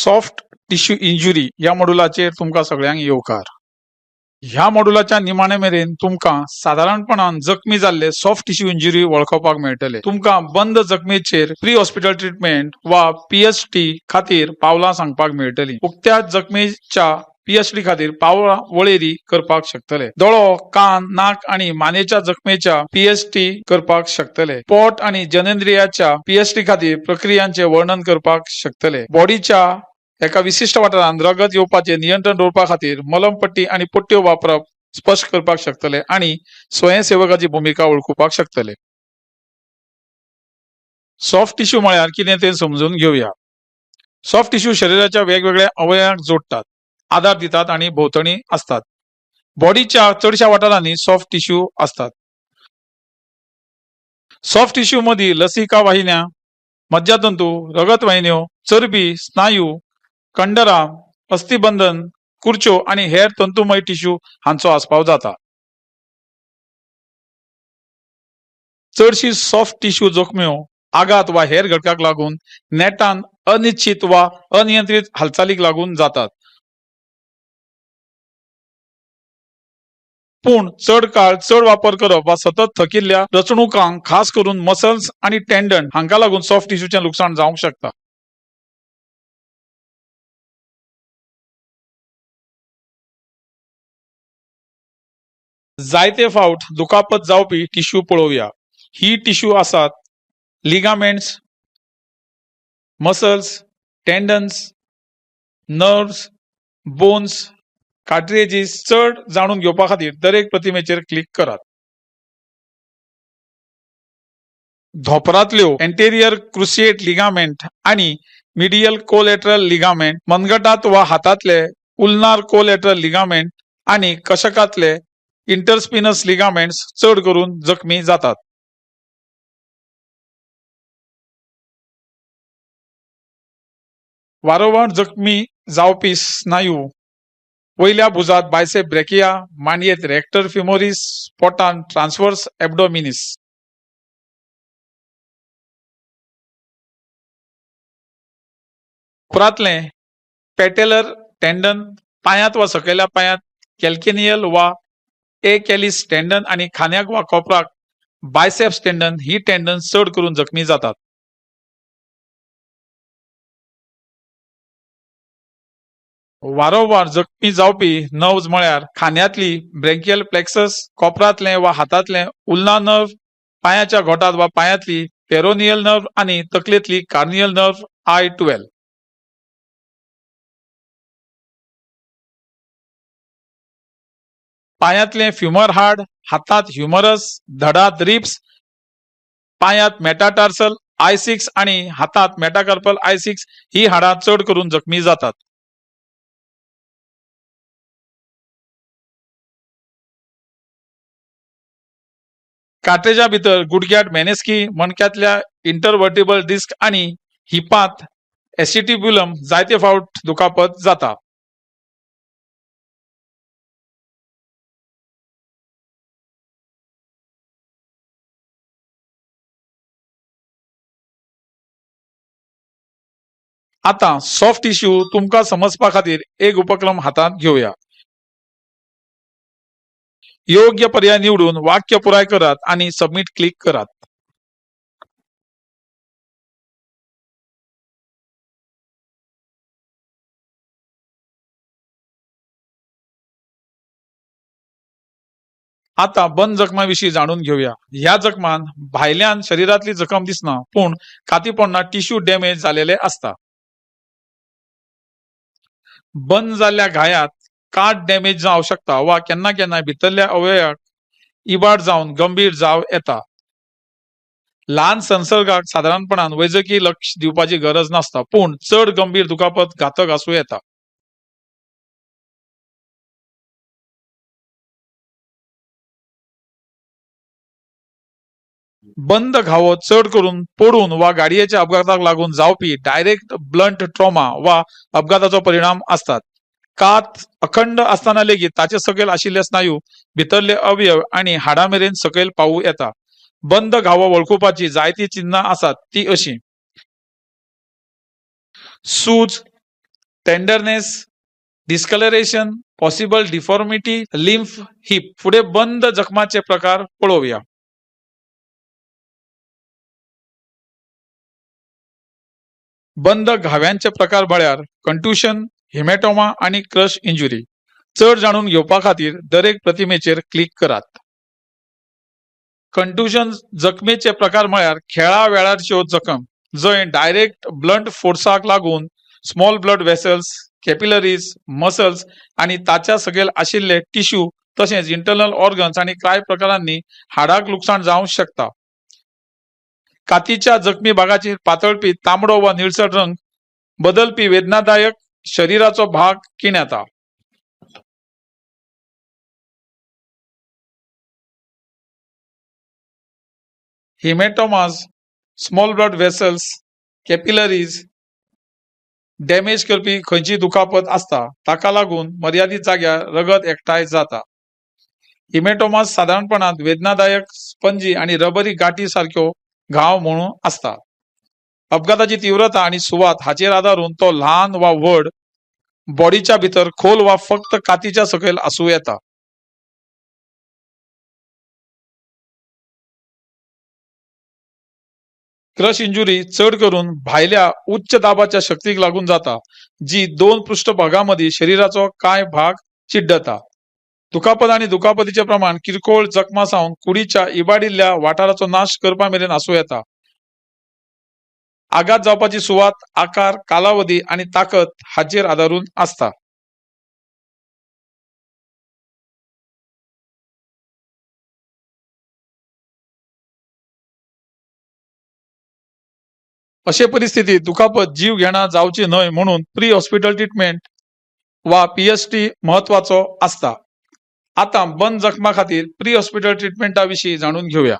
Soft tissue injury या मॉड्युलाचेर तुमकां सगळ्यांक येवकार। ह्या मॉड्युलाच्या निमाणे मेरेन तुमकां साधारणपणान जखमी जाल्ले सॉफ्ट टिश्यू इंजुरी वळखुपाक मेळटले। तुमकां बंद जखमेचेर प्री हॉस्पिटल ट्रीटमेंट वा PHT खातीर पावलां सांगपाक मेळटली। उक्त्या जखमेच्या PHT खातीर पावलां वळेरी करपाक शकतले। दोळो, कान, नाक आणि मानेच्या जखमेच्या PHT करपाक शकतले। पोट आणि जननेंद्रियाच्या PHT खातीर प्रक्रियांचे वर्णन करपाक शकतले। बॉडीच्या एका विशिष्ट वाठारांत रगत येवपाचे नियंत्रण दवरपा खातीर मलमपट्टी आणि पट्ट्यो वापरप स्पश्ट करपाक शकतले आणि स्वयंसेवकाची भूमिका वळखुपाक शकतले। सॉफ्ट टिश्यू म्हळ्यार कितें तें समजून घेवया। सॉफ्ट टिश्यू शरीराच्या वेगवेगळ्या अवयवांक जोडटात, आधार दितात आणि भोंवतणी असतात। बॉडीच्या चडशा वाठारांनी सॉफ्ट टिश्यू असतात। सॉफ्ट टिश्यू मदीं लसिका वाहिन्या, मज्जातंतू, रगत वाहिन्यो, चरबी, स्नायू, कंडरां, अस्थिबंधन, कुर्च्यो आणि हेर तंतुमय टिश्यू हांचो आस्पाव जाता। चडशी सॉफ्ट टिश्यू जखम्यो आघात वा हेर घटकाक लागून नेटान अनिश्चित वा अनियंत्रित हालचालीक लागून जातात। पूण चड काळ चड वापर करप वा सतत थकिल्ल्या रचणुकांक, खास करून मसल्स आणि टेंडन हांका लागून सॉफ्ट टिश्यूचे लुकसाण जावंक शकता। जायते फावट दुखापत जावपी टिश्यू पळोवया। ही टिश्यू आसात ligaments, muscles, tendons, nerves, bones, cartridges. चड जाणून घेवपा खातीर दरेक प्रतिमेचेर क्लिक करात। धोपरांतल्यो एंटेरियर क्रुशिएट लिगामेंट आणि मिडियल कोलॅटरल लिगामेंट, मनगटांत वा हातांतले उल्नार कोलॅटरल लिगामेंट आणि कशकांतले इंटरस्पिनस लिगामेंट्स चड करून जखमी जातात। वारंवार जखमी जावपी स्नायू वयल्या भुजांत बायसेप ब्रॅकिया, मांडयेंत रेक्टर फिमोरिस, पोटान ट्रान्सवर्स एब्डोमिनिस। उपरांतले पेटेलर टेंडन, पांयांत वा सकयल्या पांयांत कॅल्केनियल वा एकेलिस टेंडन आणि खांद्याक वा कोपराक बायसेप्स टेंडन ही टेंडन चड करून जखमी जातात। वारंवार जखमी जावपी नर्व्स म्हळ्यार खांद्यांतली ब्रँकियल प्लेक्सस, कोपरांतले वा हातांतले उल्ना नर्व, पांयाच्या घोटांत वा पांयांतली पेरोनियल नर्व आणि तकलेंतली कार्नियल नर्व I12। पांयांतले फ्युमर हाड, हातांत ह्युमरस, धडांत रिब्स, पांयांत मेटाटार्सल I6 आणि हातांत मेटाकार्पल I6 ही हाडां चड करून जखमी जातात। कार्ट्रेजा भितर गुडघ्यात मेनेस्की, मणक्यातल्या इंटरवर्टिबल डिस्क आणि हिपांत एसिटिब्युलम जायते फावट दुखापत जाता। आता सॉफ्ट टिश्यू तुमकां समजपा खातीर एक उपक्रम हातांत घेवया। योग्य पर्याय निवडून वाक्य पुराय करात आणि सबमिट क्लिक करात। आता बंद जखमाविषयी जाणून घेवया। ह्या जखमान भायल्यान शरीरातली जखम दिसना, पूण काती पडना टिश्यू डॅमेज झालेले असता। बंद जाल्ल्या गायात कात डॅमेज जावंक शकता वा केन्ना केन्ना भितरल्या अवयवाक इबाड जावन गंभीर जाव येता। ल्हान संसर्गाक सादारणपणान वैजकी लक्ष दिवपाची गरज नासता, पूण चड गंभीर दुखापत घातक आसूं येता। बंद घावो चड करून पडून वा गाडयेच्या अपघाताक लागून जावपी डायरेक्ट ब्लंट ट्रॉमा वा अपघाताचो परिणाम असतात। कात अखंड असताना लेगीत ताचे सकयल आशिल्ले स्नायू, भितरले अवयव आणि हाडां मेरेन सकयल पावूं येता। बंद घावो वळखुपाची जायती चिन्हां आसात ती अशी: सूज, tenderness, discoloration, possible deformity, lymph hip. पुढे बंद जखमाचे प्रकार पळवूया. बंद घाव्यांचे प्रकार म्हळ्यार कंट्युशन, हिमॅटोमा आणि क्रश इंजुरी. चड जाणून घेवपा खातीर दरेक प्रतिमेचेर क्लिक करात. कंट्युशन जखमेचे प्रकार म्हळ्यार खेळा वेळारच्यो जखम जंय डायरेक्ट ब्लंट फोर्साक लागून small blood vessels, capillaries, muscles आणि ताच्या सकयल आशिल्ले टिश्यू तशेंच इंटरनल ऑर्गन्स आणि कांय प्रकारांनी हाडाक लुकसाण जावंक शकता. कातीच्या जखमी भागाचेर पातळपी तांबडो वा निळसर रंग बदलपी वेदनादायक शरीराचो भाग कीण येता. Haematomas, small blood vessels, capillaries damage करपी खंयची दुखापत असता ताका लागून मर्यादित जाग्यार रगत एकठांय जाता. हिमॅटोमाज सादारणपणान वेदनादायक स्पंजी आणि रबरी गाठी सारक्यो घाव म्हणून असता. अपघाताची तीव्रता आणि सुवात हाचेर आदारून तो ल्हान वा व्हड, बॉडीच्या भितर खोल वा फक्त कातीच्या सकयल आसूं येता. क्रश इंजुरी चड करून भायल्या उच्च दाबाच्या शक्तीक लागून जाता, जी दोन पृष्ठभागांमदी शरीराचो कांय भाग चिड्डता. दुखापत आणि दुखापतीचे प्रमाण किरकोळ जखमा सावन कुडीच्या इबाडिल्ल्या वाठाराचो नाश करपा मेरेन आसूं येता. आघात जावपाची सुवात, आकार, कालावधी आणि ताकद हाचेर आदारून असता. अशे परिस्थितीत दुखापत जीव घेणा जावची न्हय म्हणून प्री हॉस्पिटल ट्रीटमेंट वा PHT महत्वाचो असता. आता बंद जखमा खातीर प्री हॉस्पिटल ट्रीटमेंटा विशीं जाणून घेवया.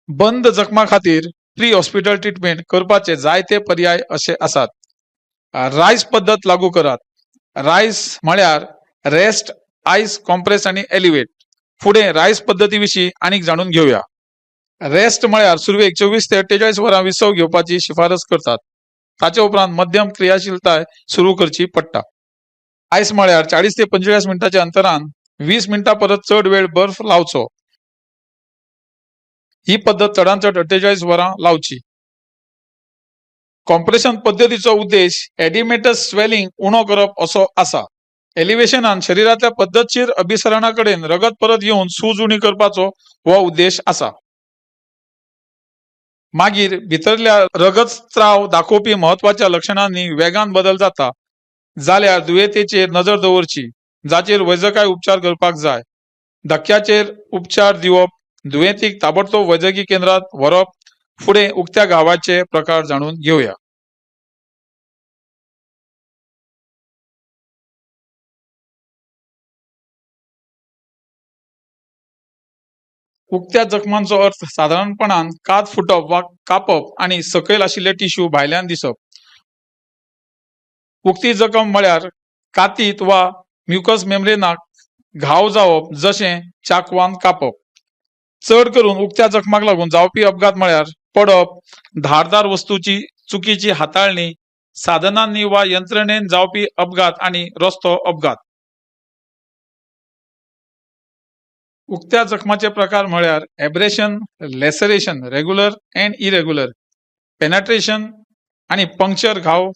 बंद जखमा खातीर प्री हॉस्पिटल ट्रीटमेंट करपाचे जायते पर्याय असे आसात. रायस पद्धत लागू करात. रायस म्हळ्यार रेस्ट, आयस, कॉम्प्रेस आणि एलिवेट. पुढे रायस पद्धती विशीं आनीक जाणून घेवया. रेस्ट म्हळ्यार सुरवेक 24 ते 48 वरां विसव घेवपाची शिफारस करतात. ताचे उपरांत मध्यम क्रियाशीलताय सुरू करची पडटा. आयस म्हळ्यार 40 ते 45 मिनिटांच्या अंतरान 20 मिनिटां परस चड वेळ बर्फ लावचो. ही पद्धत चडांत चड 48 वरां लावची. कॉम्प्रेशन पद्धतीचो उद्देश एडिमेटस स्वेलिंग उणो करप असो आसा. एलिव्हेशनान शरीरातल्या पद्धतशीर अभिसरणा कडेन रगत परत येवन सूज उणी करपाचो हो उद्देश आसा. मागीर भितरल्या रगत स्त्राव दाखोवपी महत्वाच्या लक्षणांनी वेगान बदल जाता जाल्यार दुयेंतेचेर नजर दवरची, जाचेर वैजकी उपचार करपाक जाय. धक्क्याचेर उपचार दिवप, दुयेंतीक ताबडतोब वैजकी केंद्रात व्हरप. फुडें उक्त्या घावाचे प्रकार जाणून घेवया. उक्त्या जखमांचो अर्थ साधारणपणान कात फुटप वा कापप आणि सकयल आशिल्ले टिश्यू भायल्यान दिसप. उक्ती जखम म्हळ्यार कातीत वा म्युकस मेम्ब्रेनाक घाव जावप, जशें चाकवान कापप. चड करून उक्त्या जखमाक लागून जावपी अपघात म्हळ्यार पडप, धारदार वस्तूची चुकीची हाताळणी, साधनांनी वा यंत्रणेन जावपी अपघात आणि रस्तो अपघात. उक्त्या जखमाचे प्रकार म्हळ्यार abrasion, laceration, regular and irregular, penetration आणि पंक्चर घाव,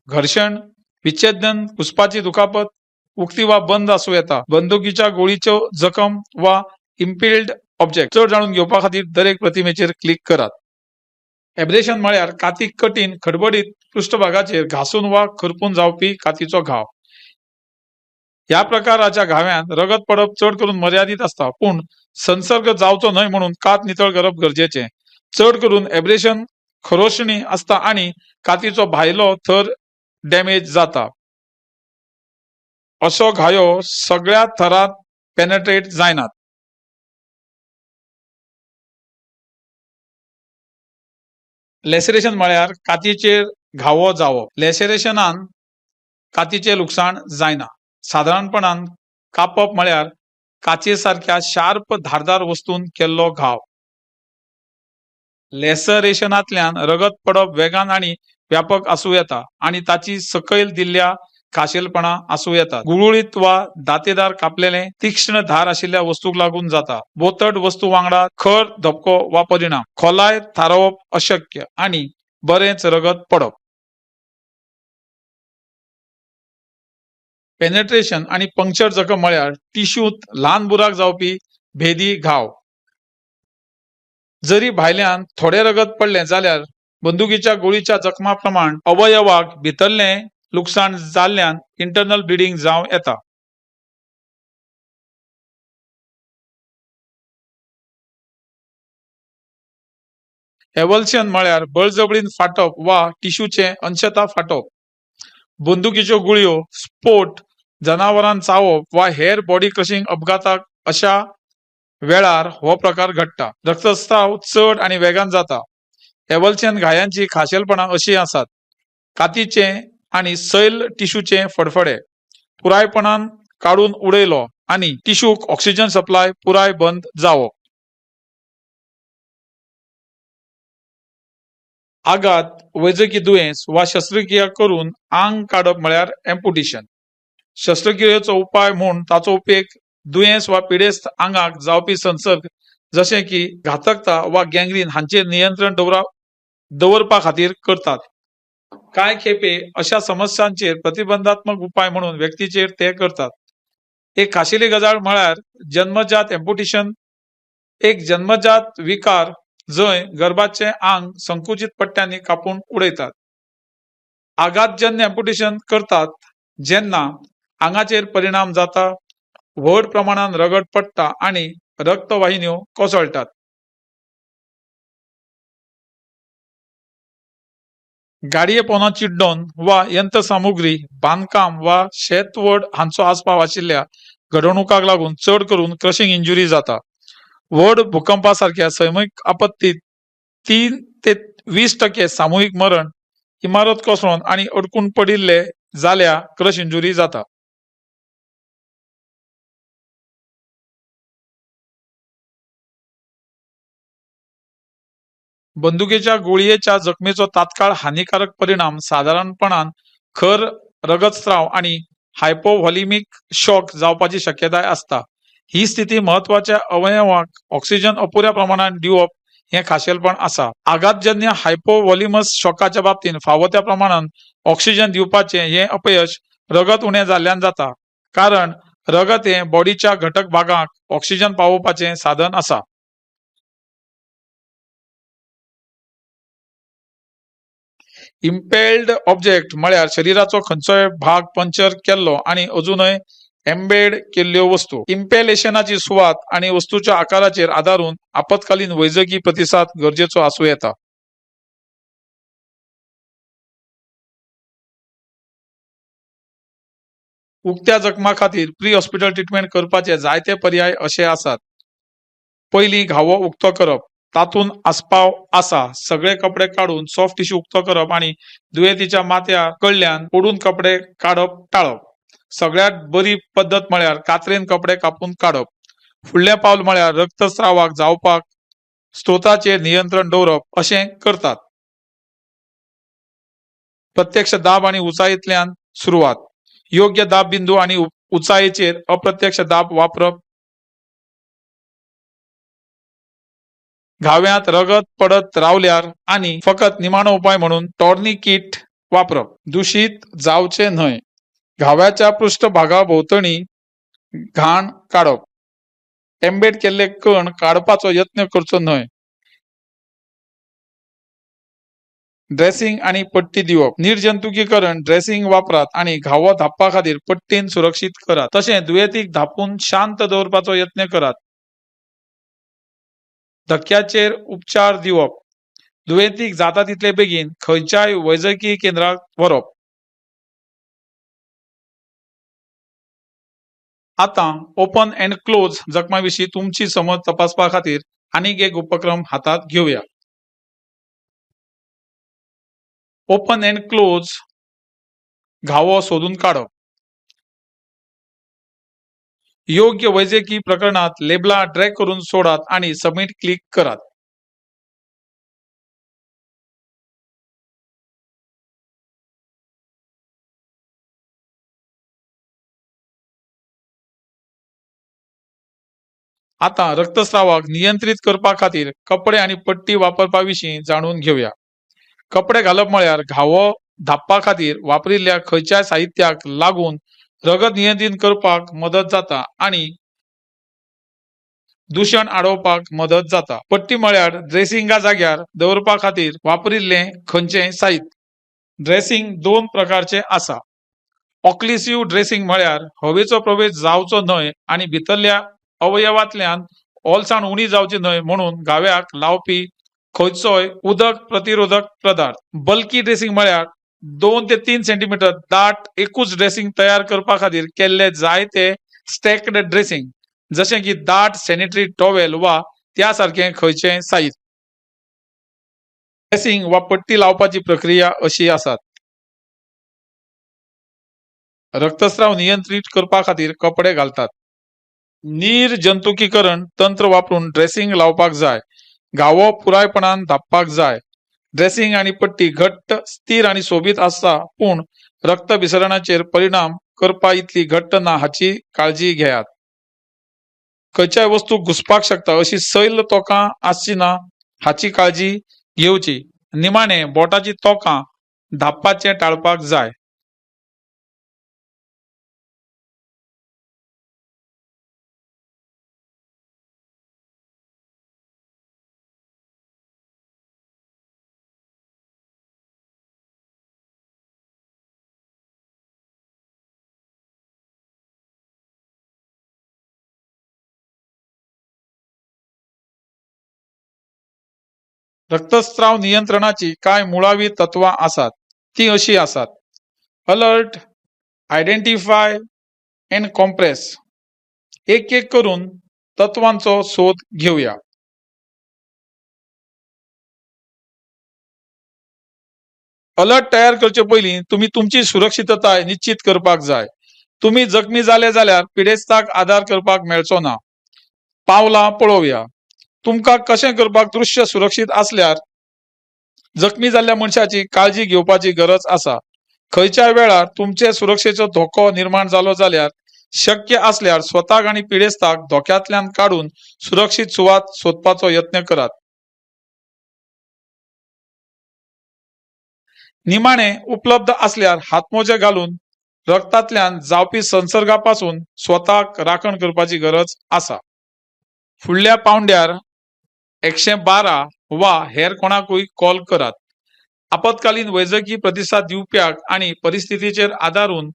घर्षण, विच्छेदन, घुसपाची दुखापत, उक्ती वा बंद आसूं येता. बंदुकीच्या गोळीच्यो जखम वा इम्पिल्ड ऑब्जेक्ट. चड जाणून घेवपा खातीर दरेक प्रतिमेचेर क्लिक करात. एब्रेशन म्हळ्यार कातीक कठीण खडबडीत पृष्ठभागाचेर घासून वा खरपून जावपी कातीचो घाव. ह्या प्रकाराच्या घाव्यान रगत पडप चड करून मर्यादित असता, पूण संसर्ग जावचो न्हय म्हणून कात नितळ करप गरजेचे. चड करून एब्रेशन खरोशणी असता आणि कातीचो भायलो थर डॅमेज जाता. अशो घायो सगळ्या थरांत पेनेट्रेट जायनात. लॅसरेशन म्हळ्यार कातीचेर घावो जावप. लॅसरेशनान कातीचे लुकसाण जायना. साधारणपणान कापप म्हळ्यार काचे सारक्या शार्प धारदार वस्तून केल्लो घाव. लेसरेशनांतल्यान रगत पडप वेगान आणि व्यापक आसूं येता आणि ताची सकयल दिल्ल्या खाशेलपणा आसूं येतात. गुळगुळीत वा दातेदार कापलेले तीक्ष्ण धार आशिल्ल्या वस्तूक लागून जाता. बोतड वस्तू वांगडा खर धपको वा परिणाम, खोलाय थारोवप अशक्य आणि बरेच रगत पडप. पेनेट्रेशन आणि पंक्चर जखम म्हळ्यार टिश्यूत ल्हान बुराक जावपी भेदी घाव. जरी भायल्यान थोडे रगत पडले जाल्यार बंदुकीच्या गोळीच्या जखमा प्रमाण अवयवाक भितरले लुकसाण जाल्ल्यान इंटरनल ब्लिडिंग जावं येता. एव्हल्शन म्हळ्यार बळजबरीन फाटप वा टिश्यूचे अंशतः फाटप. बंदुकीच्यो गुळयो, स्फोट, जनावरां चावप वा हेर बॉडी क्रशिंग अपघाताक अशा वेळार हो प्रकार घडटा. रक्तस्राव चड आणि वेगान जाता. एव्हल्शन घायांची खाशेलपणां अशी आसात: कातीचे आणि सैल टिश्यूचे फडफडे, पुरायपणान काडून उडयलो आणि टिश्यूक ऑक्सिजन सप्लाय पुराय बंद जावप. आघात, वैजकी दुयेंस वा शस्त्रक्रिया करून आंग काडप म्हळ्यार एम्पुटेशन. शस्त्रक्रियेचो उपाय म्हूण ताचो उपेग दुयेंस वा पिडेस्त आंगाक जावपी संसर्ग जशे की घातकता वा गँग्रीन हांचेर नियंत्रण दवरपा खातीर करतात. कांय खेपे अशा समस्यांचेर प्रतिबंधात्मक उपाय म्हणून व्यक्तीचेर ते करतात. एक खाशेली गजाल म्हळ्यार जन्मजात एम्पुटेशन, एक जन्मजात विकार जंय गर्भाचे आंग संकुचित पट्ट्यांनी कापून उडयतात. आघातजन्य एम्पुटेशन करतात जेन्ना आंगाचेर परिणाम जाता, व्हड प्रमाणात रगत पडटा आणि रक्तवाहिन्यो कोसळटात. गाडये पोंदा चिड्डोन वा यंत्रसामुग्री, बांदकाम वा शेतवड हांचो आस्पाव आशिल्ल्या घडणुकांक लागून चड करून क्रशिंग इंजुरी जाता. व्हड भुकंपा सारख्या सैमीक आपत्तीत 3 ते 20% सामुहीक मरण, इमारत कोसळून आणि अडकून पडिल्ले जाल्या क्रश इंजुरी जाता. बंदुकेच्या गोळयेच्या जखमेचो तात्काळ हानिकारक परिणाम साधारणपणान खर रगतस्राव आणि हायपोव्हॉलिमिक शॉक जावपाची शक्यताय असता. ही स्थिती महत्वाच्या अवयवांक ऑक्सिजन अपुऱ्या प्रमाणात दिवप हे खाशेलपण आसा. आघातजन्य हायपोव्हॉलिमस शॉकाच्या बाबतीत फावो त्या प्रमाणात ऑक्सिजन दिवपाचे हे अपयश रगत उणे जाल्ल्यान जाता, कारण रगत हे बॉडीच्या घटक भागांक ऑक्सिजन पावोवपाचे साधन आसा. इम्पेल्ड ऑब्जेक्ट म्हळ्यार शरीराचो खंयचोय भाग पंक्चर केल्लो आणि अजूनय एम्बेड केल्ल्यो वस्तू. इम्पेलेशनाची सुवात आणि वस्तूच्या आकाराचेर आदारून आपत्कालीन वैजकी प्रतिसाद गरजेचो आसूं येता. उक्त्या जखमा खातीर प्री हॉस्पिटल ट्रीटमेंट करपाचे जायते पर्याय अशे आसात. पयली घावो उक्तो करप. तातूंत आस्पाव आसा सगळे कपडे काडून सॉफ्ट टिश्यू उक्तो करप आणि दुयेंतीच्या माथ्या कडल्यान ओडून कपडे काडप टाळप. सगळ्यात बरी पद्धत म्हळ्यार कात्रेन कपडे कापून काडप. फुडलें पावल म्हळ्यार रक्तस्रावाक जावपाक स्त्रोताचेर नियंत्रण दवरप अशें करतात. प्रत्यक्ष दाब आणि उंचायेंतल्यान सुरवात. योग्य दाब बिंदू आणि उंचायेचेर अप्रत्यक्ष दाब वापरप. घाव्यात रगत पडत रावल्यार आणि फकत निमाणो उपाय म्हणून टॉर्निकीट वापरप. दूषित जावचे न्हय. घाव्याच्या पृष्ठभागाभोवतणी घाण काडप. एम्बेड केल्ले कण काडपाचो यत्न करचो न्हय. ड्रेसिंग आणि पट्टी दिवप. निर्जंतुकीकरण ड्रेसिंग वापरात आणि घावो धापपा खातीर पट्टीन सुरक्षीत करात. तशेंच दुयेंतीक धापून शांत दवरपाचो यत्न करात. धक्क्याचेर उपचार दिवप. दुयेंतीक जाता तितले बेगीन खंयच्याय वैजकी केंद्राक व्हरप. आतां ओपन एंड क्लोज जखमाविशीं तुमची समज तपासपा खातीर आनीक एक उपक्रम हातात घेवया. ओपन एंड क्लोज घावो सोदून काडप. योग्य वैजकी प्रकरणात लेबला ड्रॅग करून सोडात आणि सबमिट क्लिक करात. आता रक्तस्रावाक नियंत्रित करपा खातीर कपडे आणि पट्टी वापरपा विशीं जाणून घेवया. कपडे घालप म्हळ्यार घावो धापपा खातीर वापरिल्ल्या खंयच्याय साहित्याक लागून रगत नियंत्रित करपाक मदत जाता आणि दूषण आडोवपाक मदत जाता. पट्टी म्हळ्यार ड्रेसिंगा जाग्यार दवरपा खातीर वापरिल्ले खंयचेय साहित्य. ड्रेसिंग दोन प्रकारचे आसा. ऑक्लुसिव्ह ड्रेसिंग म्हळ्यार हवेचो प्रवेश जावचो न्हय आणि भितरल्या अवयवांतल्यान ओलसाण उणी जावची न्हय म्हणून घाव्याक लावपी खंयचोय उदक प्रतिरोधक पदार्थ. बल्की ड्रेसिंग म्हळ्यार 2 ते 3 सेंटीमीटर दाट एकूच ड्रेसिंग तयार करपा खातीर केल्ले जायते स्टॅक्ड ड्रेसिंग, जशें की दाट सॅनिटरी टॉवेल वा त्या सारखे खंयचेय साहित्य. ड्रेसिंग वा पट्टी लावपाची प्रक्रिया अशी आसात. रक्तस्राव नियंत्रित करपा खातीर कपडे घालतात. निर्जंतुकीकरण तंत्र वापरून ड्रेसिंग लावपाक जाय. घावो पुरायपणान धांपपाक जाय. ड्रेसिंग आणि पट्टी घट्ट, स्थिर आणि सोबीत आसता, पूण रक्तभिसरणाचेर परिणाम करपा इतली घट्ट ना हाची काळजी घेयात. खंयच्याय वस्तूक घुसपाक शकता अशी सैल तोंकां आसची ना हाची काळजी घेवची. निमाणे बोटाची तोंकां धांपपाचें टाळपाक जाय. रक्तस्राव नियंत्रणाची काय मुळावी तत्वां आसात. ती अशी आसात. Alert, identify end compress. एक एक करून तत्वांचो सोद घेवया. अलर्ट तयार करचे पयलीं तुमी तुमची सुरक्षितताय निश्चित करपाक जाय. तुमी जखमी जाले जाल्यार पिडेस्ताक आदार करपाक मेळचो ना. पावलां पळोवया. तुमकां कशें करपाक दृश्य सुरक्षीत आसल्यार जखमी जाल्ल्या मनशाची काळजी घेवपाची गरज आसा. खंयच्याय वेळार तुमचे सुरक्षेचो धोको निर्माण जालो जाल्यार शक्य आसल्यार स्वताक आणि पिडेस्ताक धोक्यांतल्यान काडून सुरक्षीत सुवात सोदपाचो यत्न करात. निमाणे उपलब्ध आसल्यार हातमोजे घालून रक्तांतल्यान जावपी संसर्गापासून स्वताक राखण करपाची गरज आसा. फुडल्या पावंड्यार 112 वा हेर कोणाकूय कॉल करात. आपत्कालीन वैजकी प्रतिसाद दिवप्याक आणि परिस्थितीचेर आदारून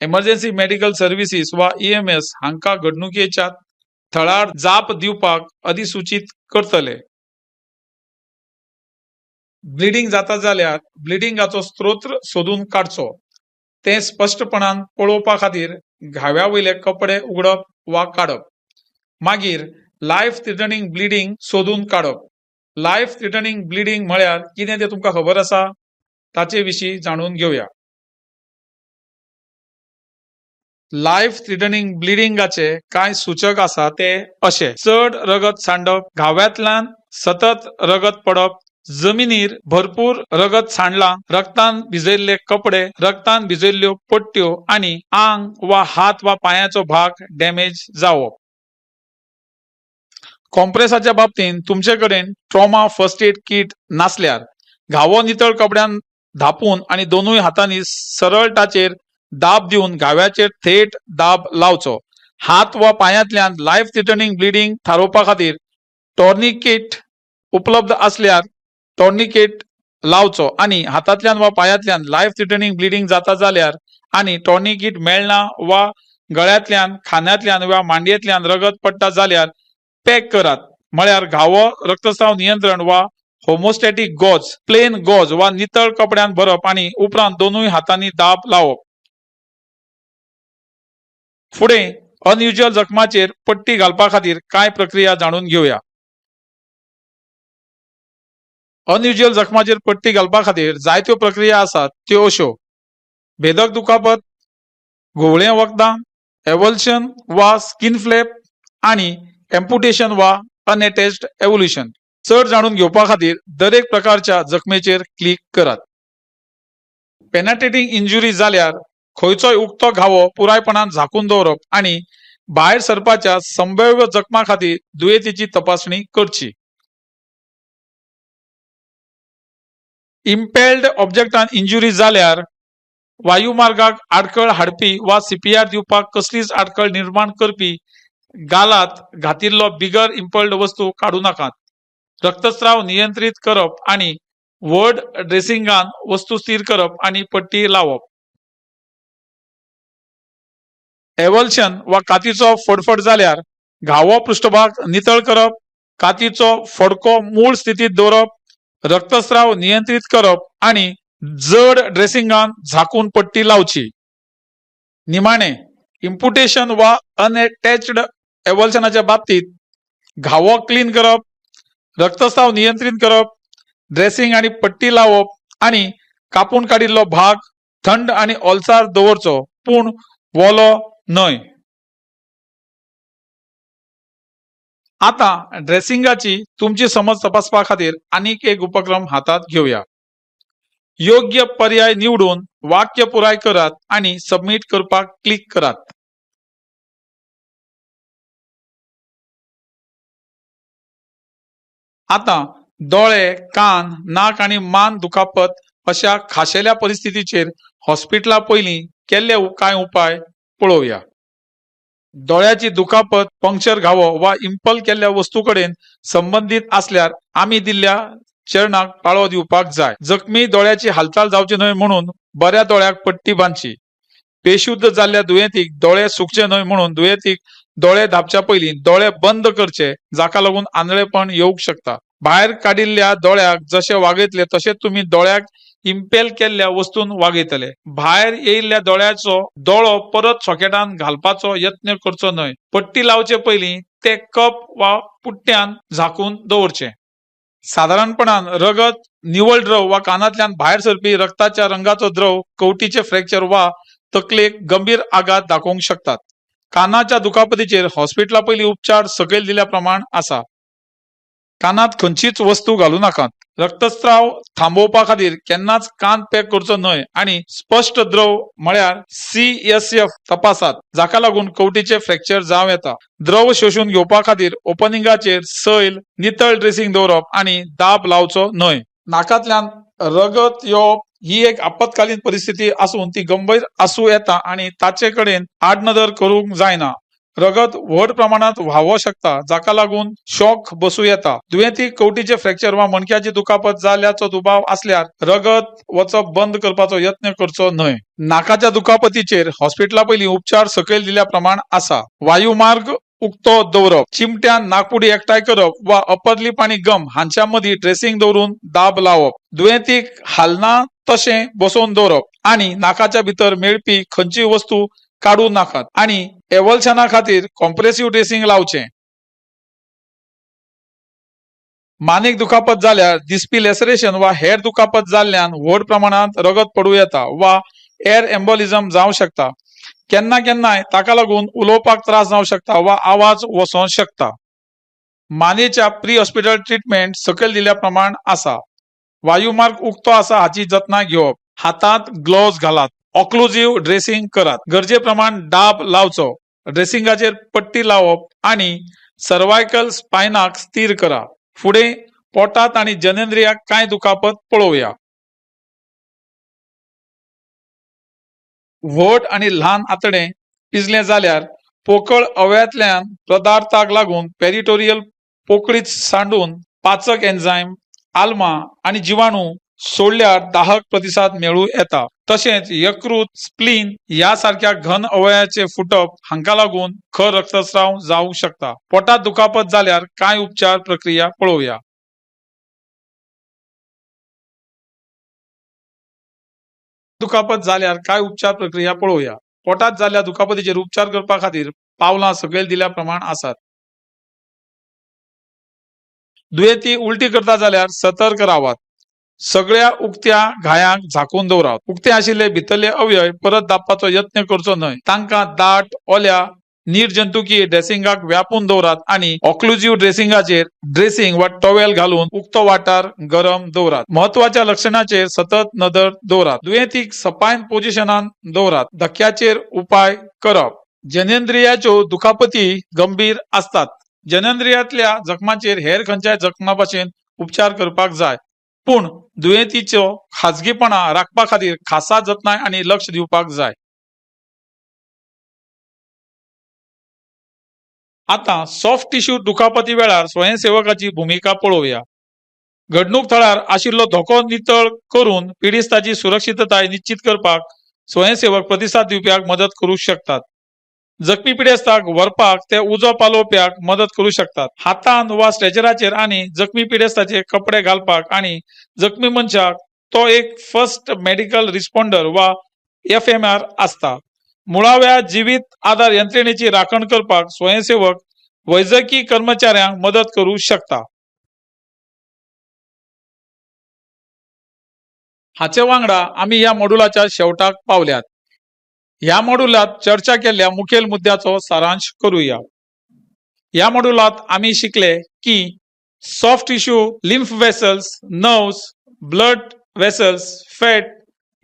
एमर्जन्सी मेडिकल सर्व्हिसेस वा EMS हांकां घडणुकेच्या थळार जाप दिवपाक अधिसूचित करतले. ब्लिडींग जाता जाल्यार ब्लिडिंगाचो स्त्रोत सोदून काडचो. ते स्पष्टपणान पळोवपा खातीर घाव्या वयले कपडे उगडप वा काडप. मागीर लायफ थ्रेटनिंग ब्लिडींग सोदून काडप. लायफ थ्रेटनिंग ब्लिडींग म्हळ्यार कितें तें तुमकां खबर आसा? ताचे विशीं जाणून घेवया. लायफ थ्रेटनिंग ब्लिडींगाचे कांय सूचक आसा ते अशे. चड रगत सांडप, घाव्यांतल्यान सतत रगत पडप, जमिनीर भरपूर रगत सांडलां, रक्तान भिजयल्ले कपडे, रक्तान भिजयल्ल्यो पट्ट्यो आणि आंग वा हात वा पायाचो भाग डॅमेज जावप. कॉम्प्रेसाच्या बाबतींत तुमचे कडेन ट्रॉमा फर्स्ट एड किट नासल्यार घावो नितळ कपड्यान धापून आणि दोनूय हातांनी सरळ टाचेर दाब दिवन घाव्याचेर थेट दाब लावचो. हात वा पायांतल्यान लायफ थ्रेटनिंग ब्लिडींग थारोवपा खातीर टॉर्निकेट उपलब्ध आसल्यार टॉर्निकेट लावचो आणि हातांतल्यान वा पायांतल्यान लायफ थ्रेटनिंग ब्लिडींग जाता जाल्यार आणि टॉर्निकेट मेळना वा गळ्यांतल्यान, खांद्यांतल्यान वा मांडयेंतल्यान रगत पडटा जाल्यार पॅक करात. म्हळ्यार घावो रक्तस्राव नियंत्रण वा होमोस्टॅटिक गॉज, प्लेन गॉज वा नितळ कपड्यान भरप आणि उपरांत दोनूय हातांनी दाब लावप. फुडें अनयुज्युअल जखमाचेर पट्टी घालपा खातीर कांय प्रक्रिया जाणून घेवया. अनयुज्युअल जखमाचेर पट्टी घालपा खातीर जायत्यो प्रक्रिया आसात त्यो अश्यो. भेदक दुखापत, घुंवळे वखदां, एव्हल्शन वा स्किन फ्लॅप आणि एम्पुटेशन वा अनअटॅच्ड एव्होल्युशन. चड जाणून घेवपा खातीर दरेक प्रकारच्या जखमेचेर क्लिक करात. पेनेट्रेटिंग इंजुरी जाल्यार खंयचोय उक्तो घावो पुरायपणान झाकून दवरप आणि भायर सरपाच्या संभाव्य जखमा खातीर दुयेंतीची तपासणी करची. इम्पेल्ड ऑब्जेक्टान इंजुरी जाल्यार वायुमार्गाक आडखळ हाडपी वा सीपीआर दिवपाक कसलीच आडखळ निर्माण करपी गालात घातिल्लो बिगर इम्पेल्ड वस्तू काडू नाकात. रक्तस्राव नियंत्रित करप आणि वड ड्रेसिंगान वस्तू स्थिर करप आणि पट्टी लावप. एवल्शन वा कातीचो फडफड जाल्यार घावो पृष्ठभाग नितळ करप, कातीचो फडको मूळ स्थितीत दवरप, रक्तस्राव नियंत्रित करप आणि जड ड्रेसिंगान झाकून पट्टी लावची. निमाणे इम्पुटेशन वा अनअटॅच्ड एवल्शनाच्या बाबतीत घावो क्लीन करप, रक्तस्राव नियंत्रित करप, ड्रेसिंग आणि पट्टी लावप आणि कापून काडिल्लो भाग थंड आणि ओलसार दवरचो, पूण वोलो न्हय. आता ड्रेसिंगाची तुमची समज तपासपा खातीर आनीक एक उपक्रम हातात घेवया. योग्य पर्याय निवडून वाक्य पुराय करात आणि सबमिट करपाक क्लिक करात. आता दोळे, कान, नाक आणि मान दुखापत अशा खाशेल्या परिस्थितीचेर हॉस्पिटला पयलीं केल्ले कांय उपाय पळोवया. दोळ्याची दुखापत, पंक्चर घावो वा इम्पल केल्ल्या वस्तू कडेन संबंधित असल्यार आमी दिल्ल्या चरणाक पाळो दिवपाक जाय. जखमी दोळ्याची हालचाल जावची न्हय म्हणून बऱ्या दोळ्याक पट्टी बांदची. बेशुद्ध जाल्ल्या दुयेंतीक दोळे सुकचे न्हय म्हणून दुयेंतीक दोळे धापच्या पयलीं दोळे बंद करचे, जाका लागून आंधळेपण येवंक शकता. भायर काडिल्ल्या दोळ्याक जशे वागयतले तशेंच तुमी दोळ्याक इम्पेल केल्ल्या वस्तून वागयतले. भायर येयल्ल्या दोळ्याचो दोळो परत सॉकेटान घालपाचो यत्न करचो न्हय. पट्टी लावचे पयलीं ते कप वा पुट्ट्यान झाकून दवरचे. सादारणपणान रगत, निवळ द्रव वा कानांतल्यान भायर सरपी रक्ताच्या रंगाचो द्रव कवटीचे फ्रॅक्चर वा तकलेक गंभीर आघात दाखोवंक शकतात. कानाच्या दुखापतीचेर हॉस्पिटला पयलीं उपचार सकयल दिल्या प्रमाण आसा. कानात खंयचीच वस्तू घालू नाकात. रक्तस्राव थांबोवपा खातीर केन्नाच कान पॅक करचो न्हय आणि स्पष्ट द्रव म्हळ्यार CSF तपासात, जाका लागून कवटीचे फ्रॅक्चर जावं येता. द्रव शोषून घेवपा खातीर ओपनिंगाचेर सैल, नितळ ड्रेसिंग दवरप आणि दाब लावचो न्हय. नाकांतल्यान रगत येवप ही एक आपत्कालीन परिस्थिती आसून ती गंभीर आसूं येता आणि ताचे कडेन आडनदर करूंक जायना. रगत व्हड प्रमाणात व्हावो शकता, जाका लागून शॉक बसूं येता. दुयेंतीक कवटीचे फ्रॅक्चर वा मणक्याची दुखापत जाल्ल्याचो दुबाव असल्यार रगत वचप बंद करपाचो यत्न करचो न्हय. नाकाच्या दुखापतीचेर हॉस्पिटला पयलीं उपचार सकयल दिल्या प्रमाण आसा. वायुमार्ग उक्तो दवरप, चिमट्यान नाकपुडी एकठांय करप वा अपर लिप आणि गम हांच्या मदीं ड्रेसिंग दवरून दाब लावप. दुयेंतीक हालना तशें बसोवन दवरप आणि नाकाच्या भितर मेळपी खंयचीय वस्तू काडू नाकात आणि एवल्शना खातीर कॉम्प्रेसिव्ह ड्रेसिंग लावचें. मानेक दुखापत जाल्यार दिसपी लॅसरेशन वा हेर दुखापत जाल्ल्यान व्हड प्रमाणात रगत पडूं येता वा एअर एम्बोलिझम जावं शकता. केन्ना केन्नाय ताका लागून उलोवपाक त्रास जावं शकता वा आवाज वसोंक शकता. मानेच्या प्री हॉस्पिटल ट्रीटमेंट सकयल दिल्या प्रमाण आसा. वायुमार्ग उक्तो आसा हाची जतनाय घेवप. हातांत ग्लोव्ज घालात. ऑक्लुझिव्ह ड्रेसिंग करात. गरजे प्रमाण दाब लावचो. ड्रेसिंगाचेर पट्टी लावप आणि सर्वायकल स्पायनाक स्थिर करा. फुडें पोटात आणि जननेंद्रियाक कांय दुखापत पळोवया. व्हड आणि ल्हान आंतडे पिजले जाल्यार पोकळ अवयवांतल्यान पदार्थाक लागून पेरिटोरियल पोकळीत सांडून पाचक एन्झायम, आल्मा आणि जिवाणू सोडल्यार दाहक प्रतिसाद मेळूं येता. तशेंच यकृत, स्प्लीन यासारख्या घन अवयवाचे फुटप हांका लागून खर रक्तस्राव जावंक शकता. पोटात दुखापत जाल्यार कांय उपचार प्रक्रिया पळोवया. दुखापत जाल्यार कांय उपचार प्रक्रिया पळोवया. पोटात जाल्ल्या दुखापतीचेर उपचार करपा खातीर पावलां सकयल दिल्या प्रमाण आसात. दुयेंती उलटी करता जाल्यार सतर्क रावात. सगळ्या उक्त्या घायांक झाकून दवरात. उक्ते आशिल्ले भितरले अवयव परत दाबपाचो यत्न करचो न्हय. तांकां दाट, ओल्या, निर्जंतुकीय ड्रेसिंगाक व्यापून दवरात आणि ऑक्लुझिव्ह ड्रेसिंगाचेर ड्रेसिंग वा टॉवेल घालून उक्तो वाठार गरम दवरात. महत्वाच्या लक्षणांचेर सतत नदर दवरात. दुयेंतीक सपायन पोझिशनान दवरात. धक्क्याचेर उपाय करप. जनेंद्रियाच्यो दुखापती गंभीर असतात. जनेंद्रियांतल्या जखमांचेर हेर खंयच्याय जखमा भाशेन उपचार करपाक जाय, पूण दुयेंतीचो खाजगीपणा राखपा खातीर खासा जतनाय आनी लक्ष दिवपाक जाय. आता सॉफ्ट टिश्यू दुखापती वेळार स्वयंसेवकाची भूमिका पळोवया. घडणूक थळार आशिल्लो धोको नितळ करून पिडिस्ताची सुरक्षीतताय निश्चित करपाक स्वयंसेवक प्रतिसाद दिवप्याक मदत करूंक शकतात. जखमी पिडेस्ताक व्हरपाक ते उजो पालोवप्याक मदत करूं शकतात. हातान वा स्ट्रेचराचेर आनी जखमी पिडेस्ताचे कपडे घालपाक आनी जखमी मनशाक तो एक फर्स्ट मेडिकल रिस्पॉन्डर वा FMR असता. मुळाव्या जिवीत आधार यंत्रणेची राखण करपाक स्वयंसेवक वैजकी कर्मचाऱ्यांक मदत करूं शकता. हाचे वांगडा आमी ह्या मॉड्युलाच्या शेवटाक पावल्यात. ह्या मॉड्युलात चर्चा केल्ल्या मुखेल मुद्द्याचो सारांश करूया. या मॉड्युलात आमी शिकले की soft tissue, lymph vessels, nerves, blood vessels, fat,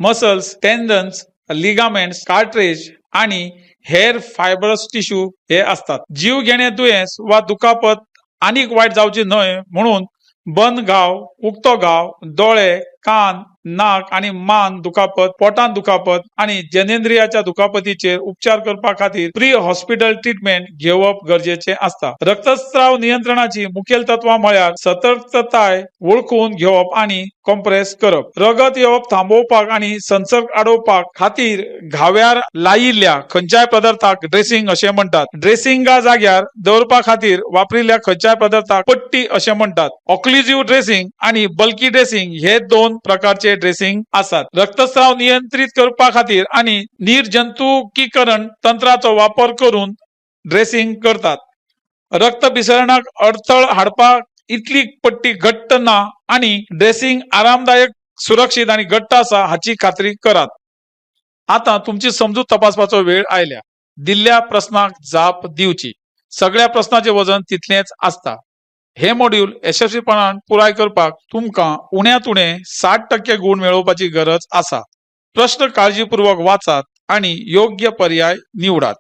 muscles, tendons, ligaments, cartridge आणि हेर फायबरस टिश्यू हे असतात. जीव घेणे दुयेंस वा दुखापत आनीक वायट जावची न्हय म्हणून बंद घाव, उक्तो घाव, दोळे, कान, नाक आणि मान दुखापत, पोटान दुखापत आणि जनेंद्रियाच्या दुखापतीचेर उपचार करपा खातीर प्री हॉस्पिटल ट्रीटमेंट घेवप गरजेचे असता. रक्तस्राव नियंत्रणाची मुखेल तत्वां म्हळ्यार सतर्कताय वळखून घेवप आणि कॉम्प्रेस करप, रगत येवप थांबोवपाक आणि संसर्ग आडोवपाक खातीर घाव्यार लायिल्ल्या खंयच्याय पदार्थाक ड्रेसिंग अशें म्हणटात. ड्रेसिंगा जाग्यार दवरपा खातीर वापरिल्ल्या खंयच्याय पदार्थाक पट्टी अशें म्हणटात. ऑक्लुझिव्ह ड्रेसिंग आणि बल्की ड्रेसिंग हे दोन प्रकारचे ड्रेसिंग आसात. रक्तस्राव नियंत्रित करपा खातीर आणि निर्जंतुकीकरण तंत्राचो वापर करून ड्रेसिंग करतात. रक्त भिसरणाक अडथळ हाडपाक इतली पट्टी घट्ट ना आणि ड्रेसिंग आरामदायक, सुरक्षीत आणि घट्ट आसा हाची खात्री करात. आता तुमची समजूत तपासपाचो वेळ आयल्या. दिल्ल्या प्रश्नाक जाप दिवची. सगळ्या प्रश्नाचे वजन तितलेच असता. हे मॉड्यूल यशस्वीपणान पुराय करपाक तुमकां उण्यात उणे 60% गुण मेळोवपाची गरज आसा. प्रश्न काळजीपूर्वक वाचात आणि योग्य पर्याय निवडात.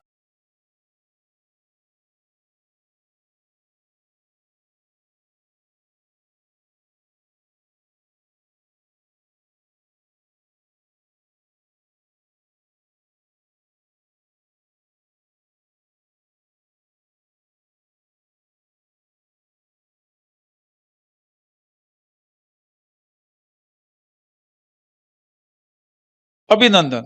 अभिनंदन.